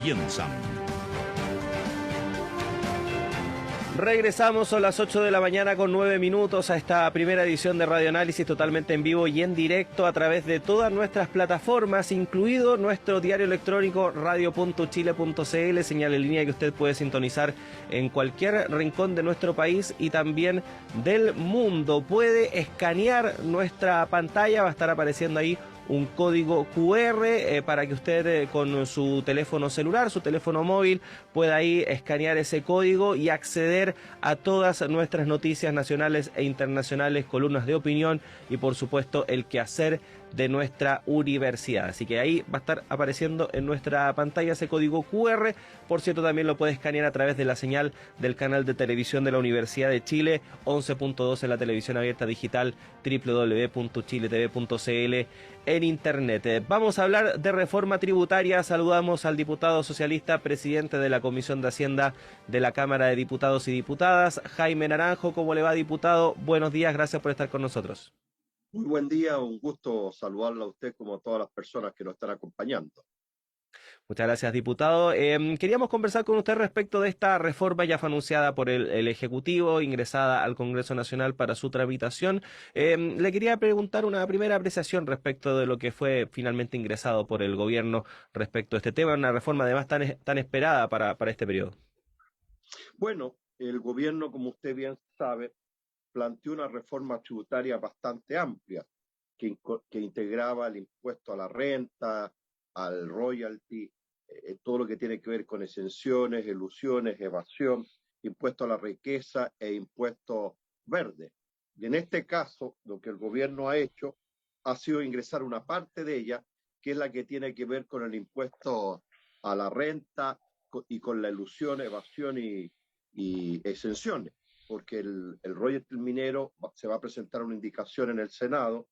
Piensan. Regresamos a las 8 de la mañana con 9 minutos a esta primera edición de Radio Análisis totalmente en vivo y en directo a través de todas nuestras plataformas, incluido nuestro diario electrónico radio.chile.cl, señal en línea que usted puede sintonizar en cualquier rincón de nuestro país y también del mundo. Puede escanear nuestra pantalla, va a estar apareciendo ahí un código QR para que usted con su teléfono celular, su teléfono móvil, pueda ahí escanear ese código y acceder a todas nuestras noticias nacionales e internacionales, columnas de opinión y por supuesto el quehacer de nuestra universidad. Así que ahí va a estar apareciendo en nuestra pantalla ese código QR. Por cierto, también lo puede escanear a través de la señal del canal de televisión de la Universidad de Chile, 11.2 en la televisión abierta digital, www.chiletv.cl en internet. Vamos a hablar de reforma tributaria. Saludamos al diputado socialista, presidente de la Comisión de Hacienda de la Cámara de Diputados y Diputadas, Jaime Naranjo. ¿Cómo le va, diputado? Buenos días, gracias por estar con nosotros. Muy buen día, un gusto saludarla a usted como a todas las personas que nos están acompañando. Muchas gracias, diputado. Queríamos conversar con usted respecto de esta reforma ya fue anunciada por el Ejecutivo, ingresada al Congreso Nacional para su tramitación. Le quería preguntar una primera apreciación respecto de lo que fue finalmente ingresado por el gobierno respecto a este tema, una reforma además tan esperada para este periodo. Bueno, el gobierno, como usted bien sabe, planteó una reforma tributaria bastante amplia que integraba el impuesto a la renta, al royalty, todo lo que tiene que ver con exenciones, elusiones, evasión, impuesto a la riqueza e impuesto verde. Y en este caso, lo que el gobierno ha hecho ha sido ingresar una parte de ella, que es la que tiene que ver con el impuesto a la renta y con la elusión, evasión y exenciones, porque el royalty minero se va a presentar una indicación en el Senado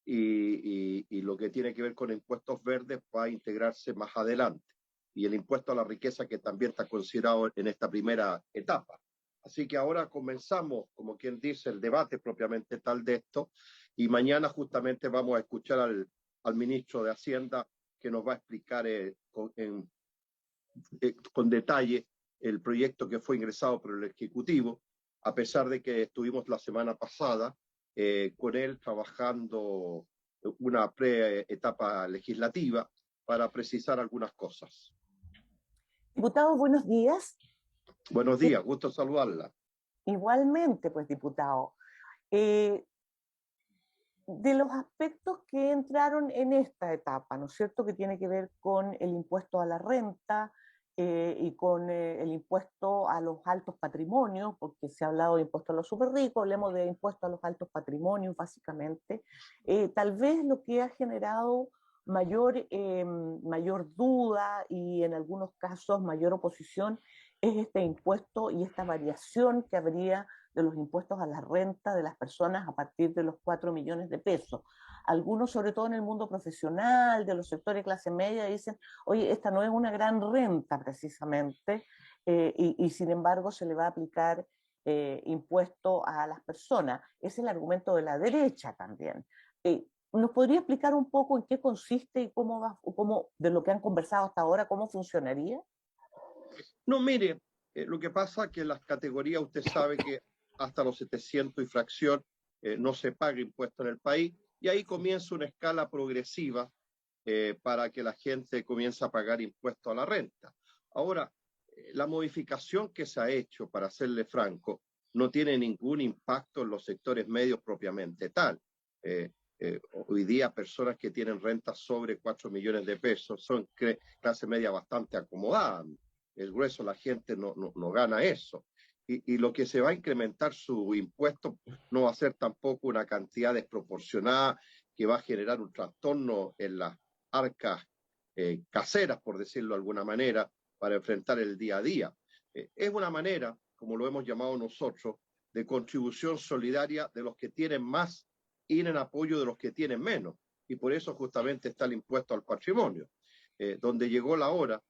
y lo que tiene que ver con impuestos verdes va a integrarse más adelante. Y el impuesto a la riqueza que también está considerado en esta primera etapa. Así que ahora comenzamos, como quien dice, el debate propiamente tal de esto y mañana justamente vamos a escuchar al ministro de Hacienda que nos va a explicar con detalle el proyecto que fue ingresado por el Ejecutivo, a pesar de que estuvimos la semana pasada con él trabajando una pre-etapa legislativa para precisar algunas cosas. Diputado, buenos días. Buenos días, gusto saludarla. Igualmente, pues, diputado. De los aspectos que entraron en esta etapa, ¿no es cierto?, que tiene que ver con el impuesto a la renta y con el impuesto a los altos patrimonios, porque se ha hablado de impuesto a los súper ricos, hablemos de impuesto a los altos patrimonios, básicamente. Tal vez lo que ha generado mayor duda y en algunos casos mayor oposición es este impuesto y esta variación que habría de los impuestos a la renta de las personas a partir de los 4 millones de pesos. Algunos, sobre todo en el mundo profesional, de los sectores de clase media, dicen, oye, esta no es una gran renta precisamente, y sin embargo se le va a aplicar impuesto a las personas. Es el argumento de la derecha también. ¿Nos podría explicar un poco en qué consiste y cómo, de lo que han conversado hasta ahora, cómo funcionaría? No, mire, lo que pasa es que las categorías, usted sabe que hasta los 700 y fracción no se paga impuesto en el país, y ahí comienza una escala progresiva para que la gente comience a pagar impuesto a la renta. Ahora, la modificación que se ha hecho, para serle franco, no tiene ningún impacto en los sectores medios propiamente tal. Hoy día personas que tienen rentas sobre 4 millones de pesos son clase media bastante acomodada. El grueso de la gente no gana eso. Y lo que se va a incrementar su impuesto no va a ser tampoco una cantidad desproporcionada que va a generar un trastorno en las arcas caseras, por decirlo de alguna manera, para enfrentar el día a día. Es una manera, como lo hemos llamado nosotros, de contribución solidaria de los que tienen más y en apoyo de los que tienen menos. Y por eso justamente está el impuesto al patrimonio, donde llegó la hora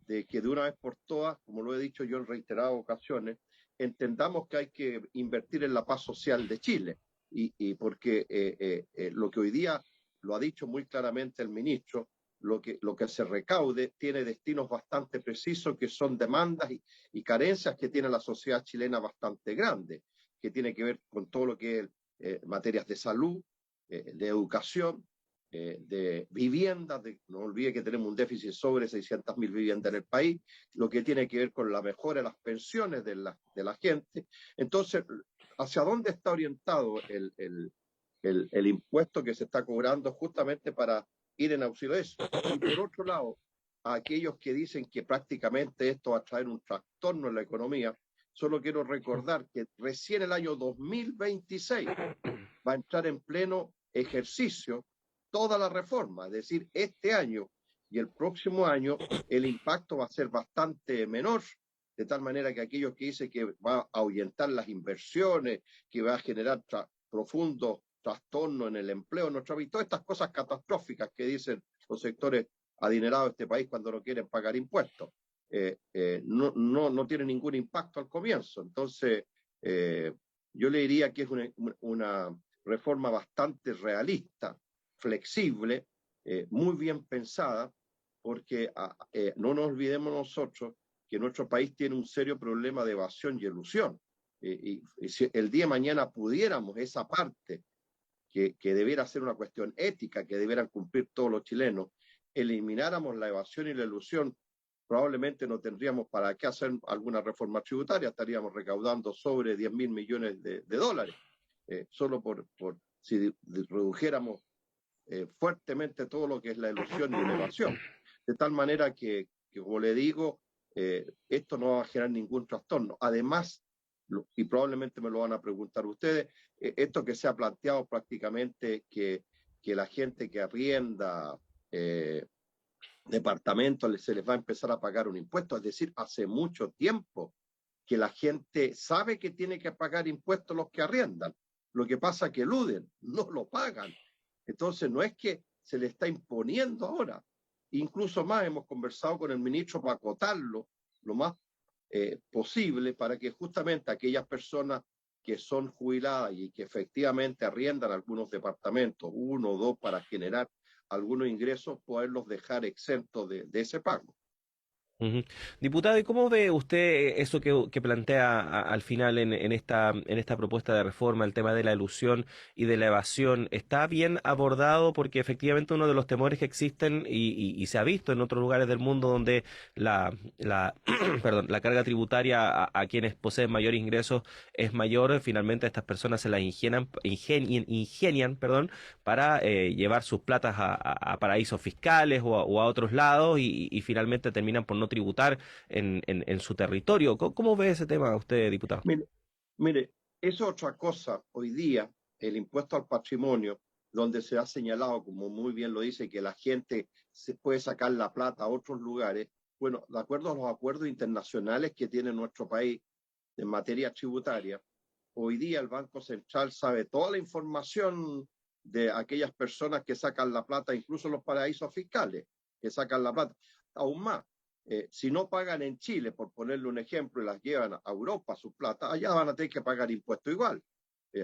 de que de una vez por todas, como lo he dicho yo en reiteradas ocasiones, entendamos que hay que invertir en la paz social de Chile. Y porque lo que hoy día lo ha dicho muy claramente el ministro, lo que se recaude tiene destinos bastante precisos, que son demandas y carencias que tiene la sociedad chilena bastante grande, que tiene que ver con todo lo que es materias de salud, de educación, de viviendas. No olvide que tenemos un déficit sobre 600.000 viviendas en el país, lo que tiene que ver con la mejora de las pensiones de la gente. Entonces, ¿hacia dónde está orientado el impuesto que se está cobrando justamente para ir en auxilio de eso? Y por otro lado, a aquellos que dicen que prácticamente esto va a traer un trastorno en la economía, solo quiero recordar que recién el año 2026 va a entrar en pleno ejercicio toda la reforma, es decir, este año y el próximo año el impacto va a ser bastante menor, de tal manera que aquellos que dicen que va a ahuyentar las inversiones, que va a generar profundos trastorno en el empleo en nuestro país, todas estas cosas catastróficas que dicen los sectores adinerados de este país cuando no quieren pagar impuestos, no tiene ningún impacto al comienzo. Entonces, yo le diría que es una reforma bastante realista, flexible, muy bien pensada, porque no nos olvidemos nosotros que nuestro país tiene un serio problema de evasión y elusión. Y si el día de mañana pudiéramos esa parte que debiera ser una cuestión ética, que debieran cumplir todos los chilenos, elimináramos la evasión y la elusión, probablemente no tendríamos para qué hacer alguna reforma tributaria, estaríamos recaudando sobre 10.000 millones de dólares, solo si redujéramos fuertemente todo lo que es la elusión y la evasión. De tal manera que como le digo, esto no va a generar ningún trastorno. Además, y probablemente me lo van a preguntar ustedes, esto que se ha planteado prácticamente que la gente que arrienda departamentos se les va a empezar a pagar un impuesto, es decir, hace mucho tiempo que la gente sabe que tiene que pagar impuestos los que arriendan. Lo que pasa es que eluden, no lo pagan. Entonces no es que se le está imponiendo ahora. Incluso más, hemos conversado con el ministro para acotarlo lo más posible para que justamente aquellas personas que son jubiladas y que efectivamente arriendan algunos departamentos, uno o dos, para generar algunos ingresos, poderlos dejar exentos de ese pago. Ujú. Diputado, ¿y cómo ve usted eso que plantea al final en esta propuesta de reforma, el tema de la elusión y de la evasión? ¿Está bien abordado? Porque efectivamente uno de los temores que existen y se ha visto en otros lugares del mundo donde perdón, la carga tributaria a quienes poseen mayores ingresos es mayor, finalmente estas personas se las ingenian, perdón, para llevar sus platas a paraísos fiscales o a otros lados y finalmente terminan por no tributar en su territorio. ¿Cómo ve ese tema usted, diputado? Mire, es otra cosa. Hoy día, el impuesto al patrimonio, donde se ha señalado, como muy bien lo dice, que la gente se puede sacar la plata a otros lugares, bueno, de acuerdo a los acuerdos internacionales que tiene nuestro país en materia tributaria, hoy día el Banco Central sabe toda la información de aquellas personas que sacan la plata, incluso los paraísos fiscales, que sacan la plata. Aún más, si no pagan en Chile, por ponerle un ejemplo, y las llevan a Europa su plata, allá van a tener que pagar impuesto igual,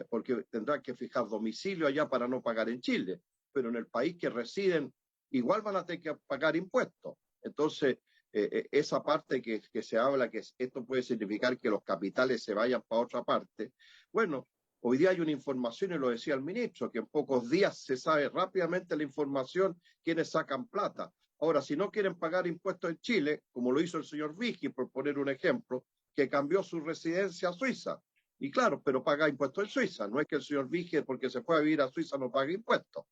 porque tendrán que fijar domicilio allá para no pagar en Chile, pero en el país que residen igual van a tener que pagar impuestos. Entonces, esa parte que se habla, que esto puede significar que los capitales se vayan para otra parte, bueno, hoy día hay una información, y lo decía el ministro, que en pocos días se sabe rápidamente la información quiénes sacan plata. Ahora, si no quieren pagar impuestos en Chile, como lo hizo el señor Vigi, por poner un ejemplo, que cambió su residencia a Suiza. Y claro, pero paga impuestos en Suiza. No es que el señor Vigi, porque se fue a vivir a Suiza, no pague impuestos.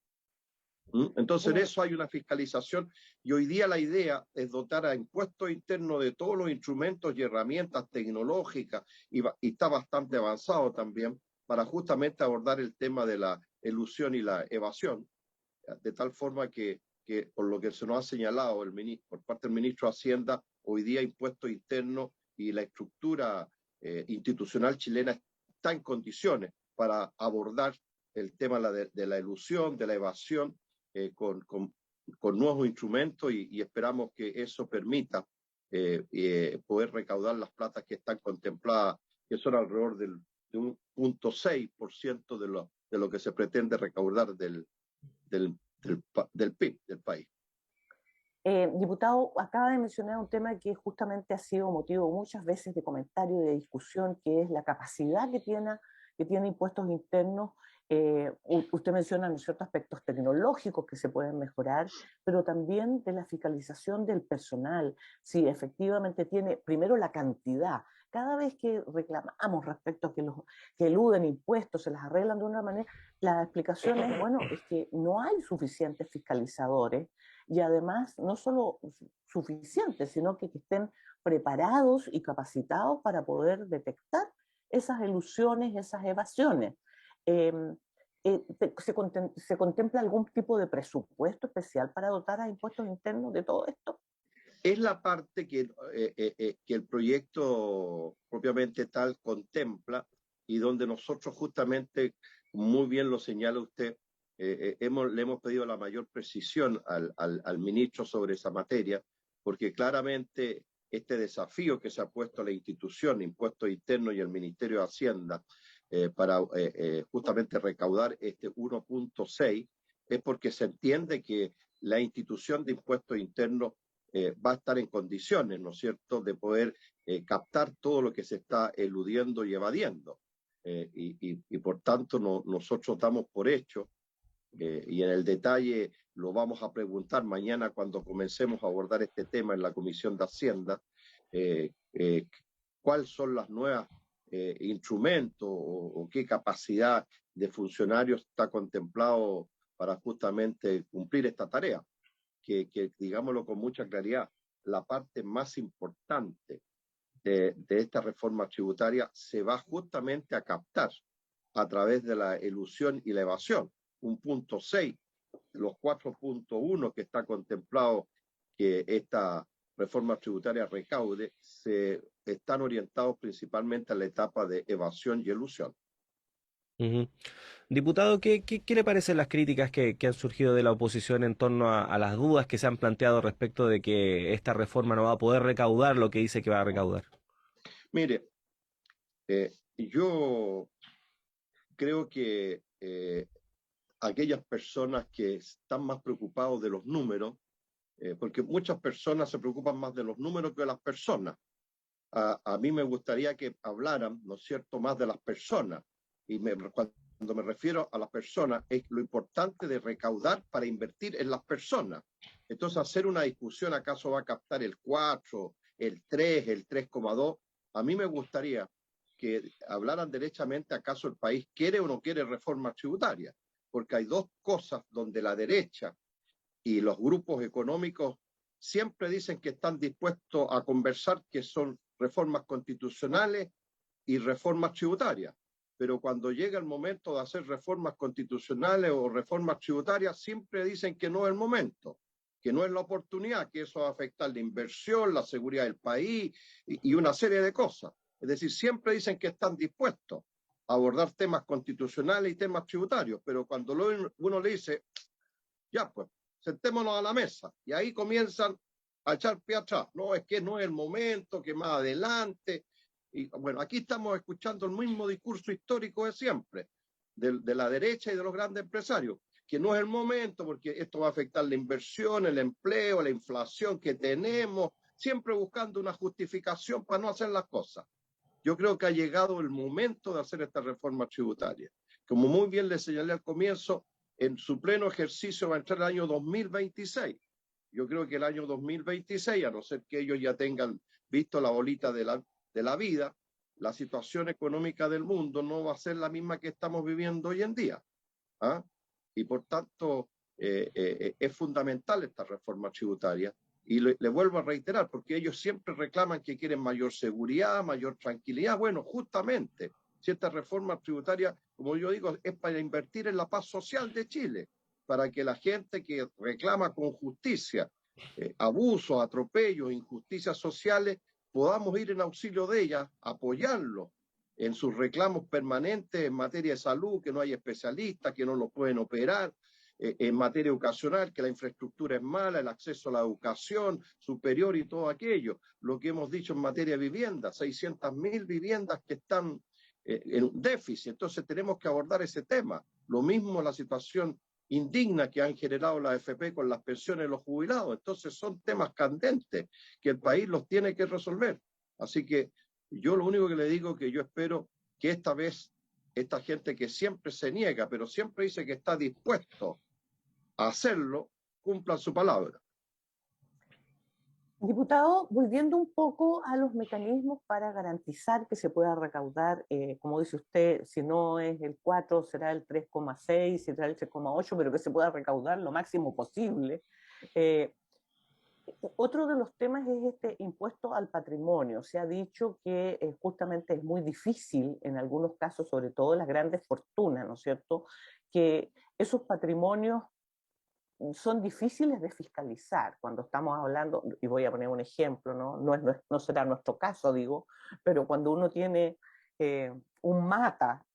Entonces, en eso hay una fiscalización, y hoy día la idea es dotar a impuestos internos de todos los instrumentos y herramientas tecnológicas, y está bastante avanzado también, para justamente abordar el tema de la elusión y la evasión, de tal forma que por lo que se nos ha señalado por parte del ministro de Hacienda, hoy día impuestos internos y la estructura institucional chilena está en condiciones para abordar el tema de la elusión, de la evasión, con nuevos instrumentos, y esperamos que eso permita poder recaudar las platas que están contempladas, que son alrededor de un 0.6% de lo que se pretende recaudar del PIB del país. Diputado, acaba de mencionar un tema que justamente ha sido motivo muchas veces de comentario y de discusión, que es la capacidad que tiene impuestos internos. Usted menciona, ¿no es cierto?, aspectos tecnológicos que se pueden mejorar, pero también de la fiscalización del personal. Si efectivamente tiene, primero, la cantidad. Cada vez que reclamamos respecto a que los que eluden impuestos se las arreglan de una manera, la explicación es, bueno, es que no hay suficientes fiscalizadores y además no solo suficientes, sino que estén preparados y capacitados para poder detectar esas ilusiones, esas evasiones. Eh, ¿Se contempla algún tipo de presupuesto especial para dotar a impuestos internos de todo esto? Es la parte que el proyecto propiamente tal contempla y donde nosotros justamente, muy bien lo señala usted, le hemos pedido la mayor precisión al ministro sobre esa materia, porque claramente este desafío que se ha puesto a la institución, Impuestos Internos y el Ministerio de Hacienda, para justamente recaudar este 1.6, es porque se entiende que la institución de impuestos internos va a estar en condiciones, ¿no es cierto?, de poder captar todo lo que se está eludiendo y evadiendo. Y por tanto nosotros damos por hecho, y en el detalle lo vamos a preguntar mañana cuando comencemos a abordar este tema en la Comisión de Hacienda, cuáles son las nuevas instrumentos o qué capacidad de funcionarios está contemplado para justamente cumplir esta tarea. Que digámoslo con mucha claridad, la parte más importante de esta reforma tributaria se va justamente a captar a través de la elusión y la evasión. Un punto 6, los 4.1 que está contemplado que esta reforma tributaria recaude, se están orientados principalmente a la etapa de evasión y elusión. Ujú. Diputado, ¿qué le parecen las críticas que han surgido de la oposición en torno a las dudas que se han planteado respecto de que esta reforma no va a poder recaudar lo que dice que va a recaudar? Mire, yo creo que aquellas personas que están más preocupados de los números, porque muchas personas se preocupan más de los números que de las personas. A mí me gustaría que hablaran, ¿no es cierto?, más de las personas. Y cuando me refiero a las personas, es lo importante de recaudar para invertir en las personas. Entonces, hacer una discusión, ¿acaso va a captar el 4, el 3, el 3,2? A mí me gustaría que hablaran derechamente, ¿acaso el país quiere o no quiere reforma tributaria? Porque hay dos cosas donde la derecha y los grupos económicos siempre dicen que están dispuestos a conversar, que son reformas constitucionales y reformas tributarias. Pero cuando llega el momento de hacer reformas constitucionales o reformas tributarias, siempre dicen que no es el momento, que no es la oportunidad, que eso va a afectar la inversión, la seguridad del país y una serie de cosas. Es decir, siempre dicen que están dispuestos a abordar temas constitucionales y temas tributarios, pero cuando uno le dice, ya pues, sentémonos a la mesa, y ahí comienzan a echar pie atrás. No, es que no es el momento, que más adelante. Y bueno, aquí estamos escuchando el mismo discurso histórico de siempre, de la derecha y de los grandes empresarios, que no es el momento porque esto va a afectar la inversión, el empleo, la inflación que tenemos, siempre buscando una justificación para no hacer las cosas. Yo creo que ha llegado el momento de hacer esta reforma tributaria. Como muy bien le señalé al comienzo, en su pleno ejercicio va a entrar el año 2026. Yo creo que el año 2026, a no ser que ellos ya tengan visto la bolita de la vida, la situación económica del mundo no va a ser la misma que estamos viviendo hoy en día. ¿Ah? Y por tanto, es fundamental esta reforma tributaria. Y le vuelvo a reiterar, porque ellos siempre reclaman que quieren mayor seguridad, mayor tranquilidad. Bueno, justamente, si esta reforma tributaria, como yo digo, es para invertir en la paz social de Chile, para que la gente que reclama con justicia abusos, atropellos, injusticias sociales, podamos ir en auxilio de ellas, apoyarlos en sus reclamos permanentes en materia de salud, que no hay especialistas, que no lo pueden operar, en materia educacional, que la infraestructura es mala, el acceso a la educación superior y todo aquello. Lo que hemos dicho en materia de vivienda, 600.000 viviendas que están en déficit, entonces tenemos que abordar ese tema. Lo mismo la situación indigna que han generado la AFP con las pensiones de los jubilados. Entonces son temas candentes que el país los tiene que resolver. Así que yo lo único que le digo es que yo espero que esta vez esta gente que siempre se niega, pero siempre dice que está dispuesto a hacerlo, cumplan su palabra. Diputado, volviendo un poco a los mecanismos para garantizar que se pueda recaudar, como dice usted, si no es el 4, será el 3,6, será el 3,8, pero que se pueda recaudar lo máximo posible. Otro de los temas es este impuesto al patrimonio. Se ha dicho que justamente es muy difícil en algunos casos, sobre todo las grandes fortunas, ¿no es cierto?, que esos patrimonios son difíciles de fiscalizar cuando estamos hablando, y voy a poner un ejemplo, no será nuestro caso, digo, pero cuando uno tiene un Mata,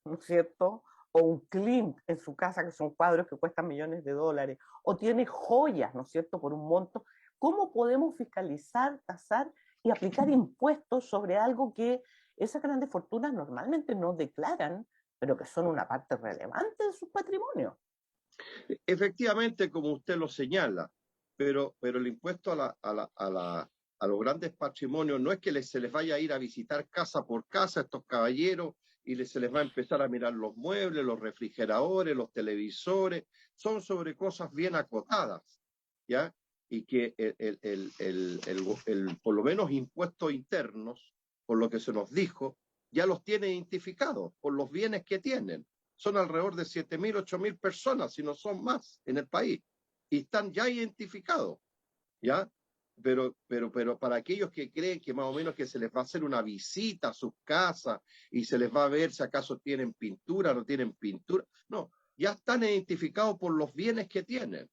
¿no es cierto?, o un Klimt en su casa, que son cuadros que cuestan millones de dólares, o tiene joyas, ¿no es cierto?, por un monto, ¿cómo podemos fiscalizar, tasar y aplicar impuestos sobre algo que esas grandes fortunas normalmente no declaran, pero que son una parte relevante de sus patrimonios? Efectivamente, como usted lo señala, pero el impuesto a los grandes patrimonios no es que se les vaya a ir a visitar casa por casa a estos caballeros y se les va a empezar a mirar los muebles, los refrigeradores, los televisores, son sobre cosas bien acotadas, ¿ya? Y que por lo menos impuestos internos, por lo que se nos dijo, ya los tiene identificados por los bienes que tienen. Son alrededor de 7.000, 8.000 personas, si no son más, en el país. Y están ya identificados, ¿ya? Pero para aquellos que creen que más o menos que se les va a hacer una visita a sus casas y se les va a ver si acaso tienen pintura o no tienen pintura, no, ya están identificados por los bienes que tienen,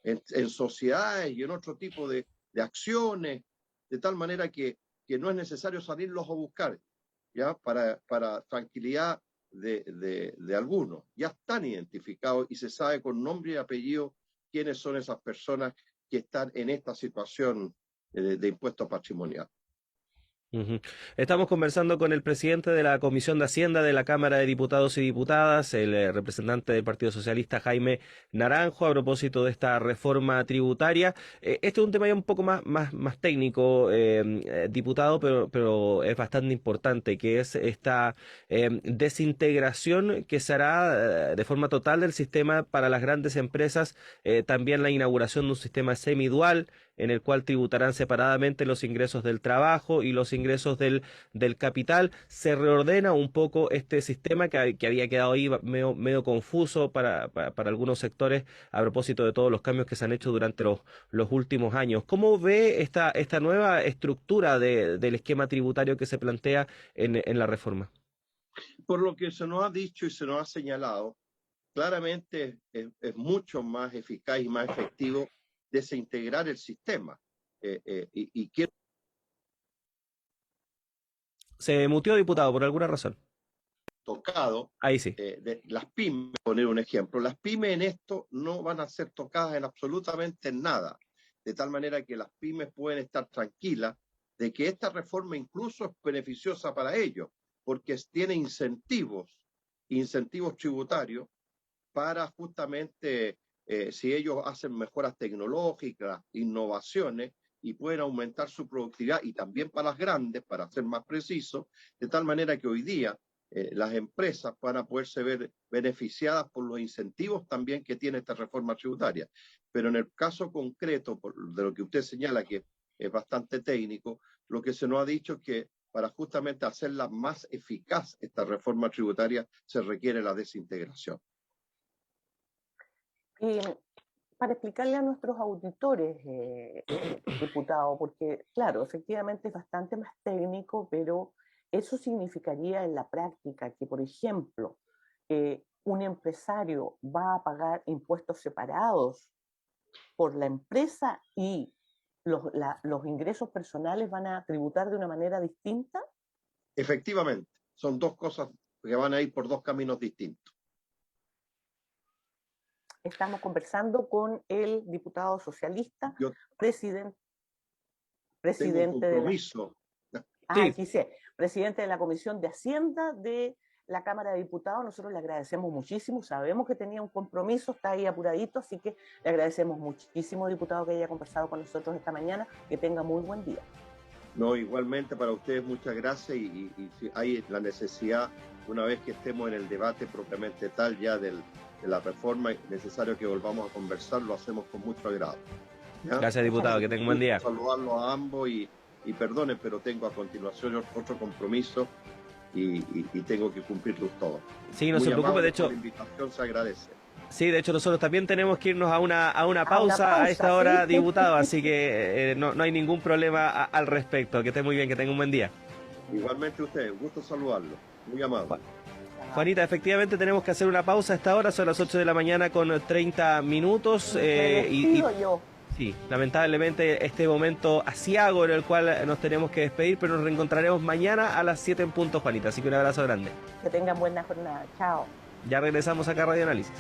en sociedades y en otro tipo de acciones, de tal manera que no es necesario salirlos a buscar, ¿ya? Para tranquilidad de algunos. Ya están identificados y se sabe con nombre y apellido quiénes son esas personas que están en esta situación de impuesto patrimonial. Ujú. Estamos conversando con el presidente de la Comisión de Hacienda de la Cámara de Diputados y Diputadas, el representante del Partido Socialista, Jaime Naranjo, a propósito de esta reforma tributaria. Este es un tema ya un poco más técnico, diputado, pero es bastante importante, que es esta desintegración que se hará de forma total del sistema para las grandes empresas, también la inauguración de un sistema semidual, en el cual tributarán separadamente los ingresos del trabajo y los ingresos del capital. Se reordena un poco este sistema que había quedado ahí medio confuso para algunos sectores a propósito de todos los cambios que se han hecho durante los últimos años. ¿Cómo ve esta nueva estructura del esquema tributario que se plantea en la reforma? Por lo que se nos ha dicho y se nos ha señalado, claramente es mucho más eficaz y más efectivo desintegrar el sistema. Y quiero... Se muteó, diputado, por alguna razón. Tocado, Ahí sí. de las pymes, poner un ejemplo, las pymes en esto no van a ser tocadas en absolutamente nada, de tal manera que las pymes pueden estar tranquilas de que esta reforma incluso es beneficiosa para ellos, porque tiene incentivos tributarios para justamente, si ellos hacen mejoras tecnológicas, innovaciones, y pueden aumentar su productividad, y también para las grandes, para ser más precisos, de tal manera que hoy día las empresas van a poderse ver beneficiadas por los incentivos también que tiene esta reforma tributaria. Pero en el caso concreto, de lo que usted señala, que es bastante técnico, lo que se nos ha dicho es que para justamente hacerla más eficaz esta reforma tributaria se requiere la desintegración. Para explicarle a nuestros auditores, diputado, porque claro, efectivamente es bastante más técnico, pero eso significaría en la práctica que, por ejemplo, un empresario va a pagar impuestos separados por la empresa y los ingresos personales van a tributar de una manera distinta. Efectivamente, son dos cosas que van a ir por dos caminos distintos. Estamos conversando con el diputado socialista, presidente tengo un compromiso. presidente de la Comisión de Hacienda de la Cámara de Diputados, nosotros le agradecemos muchísimo, sabemos que tenía un compromiso, está ahí apuradito, así que le agradecemos muchísimo, diputado, que haya conversado con nosotros esta mañana, que tenga muy buen día. No, igualmente para ustedes muchas gracias y si hay la necesidad, una vez que estemos en el debate propiamente tal ya de la reforma, es necesario que volvamos a conversar, lo hacemos con mucho agrado. ¿Ya? Gracias, diputado, que tenga un buen día. Saludarlos a ambos y perdonen, pero tengo a continuación otro compromiso y tengo que cumplirlos todos. Sí, no se preocupe, de hecho. La invitación se agradece. Sí, de hecho nosotros también tenemos que irnos a una pausa a esta hora, ¿sí? diputado, así que no hay ningún problema al respecto. Que esté muy bien, que tenga un buen día. Igualmente usted, un gusto saludarlo. Muy amable. Juanita, efectivamente tenemos que hacer una pausa a esta hora, son las 8 de la mañana con 30 minutos. Yo. Sí, lamentablemente este momento aciago en el cual nos tenemos que despedir, pero nos reencontraremos mañana a las 7 en punto, Juanita. Así que un abrazo grande. Que tengan buena jornada. Chao. Ya regresamos acá a Radio Análisis.